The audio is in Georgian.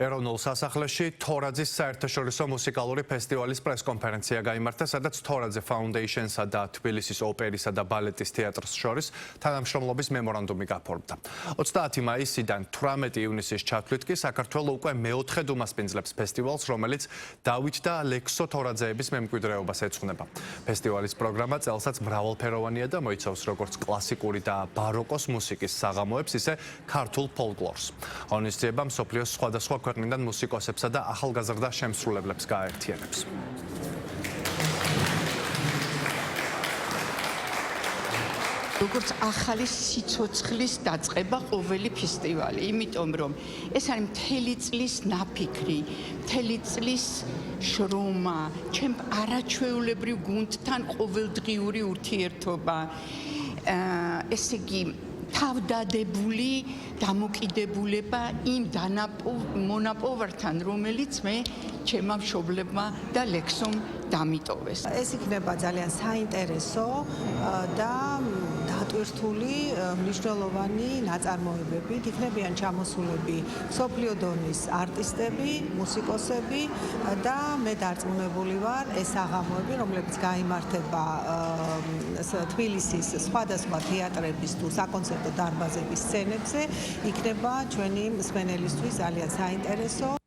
ეროვნულ სასახლეში თორაძის საერთაშორისო მუსიკალური ფესტივალის პრესკონფერენცია გაიმართა, სადაც თორაძე ფაუნდეიშენსა და თბილისის ოპერისა და ბალეტის თეატრს შორის თანამშრომლობის მემორანდუმი გაფორმდა. 30 მაისიდან 18 ივნისის ჩათვლით კი საქართველოს უკვე მეოთხედ უმასპინძლებს ფესტივალს, რომელიც დავით და ლექსო თორაძეების მემკვიდრეობას ეძღვნება. ფესტივალის პროგრამა წელსაც მრავალფეროვანია და მოიცავს როგორც კლასიკური და ბაროკოს მუსიკის საღამოებს, ისე ქართულ ფოლკლორს. ღონისძიება მსოფლიოს სხვადასხვა ქვეყნიდან მუსიკოსებსა და ახალგაზრდა შემსრულებლებს გააერთიანებს. როგორც ახალი სიცოცხლის დაწყება ყოველი ფესტივალი, იმიტომ რომ ეს არის მთელი წლის ნაფიქრი, მთელი წლის შრომა, ჩემ არაჩვეულებრივ გუნდთან ყოველდღიური ურთიერთობა. ესე იგი თავდადებული დამოკიდებულება იმ მონაპოვართან, რომელიც მე ჩემმა მშობლებმა და ლექსომ დამიტოვეს. ეს იქნება ძალიან საინტერესო და დატვირთული მნიშვნელოვანი ნაწარმოებები, იქნებიან ჩამოსულები მსოფლიო დონის არტისტები, მუსიკოსები და მე დარწმუნებული ვარ, ეს საღამოები, რომლებიც გაიმართება თბილისის სხვადასხვა თეატრების თუ საკონცერტო დარბაზების სცენებზე, იქნება ჩვენი მსმენელისთვის ძალიან საინტერესო.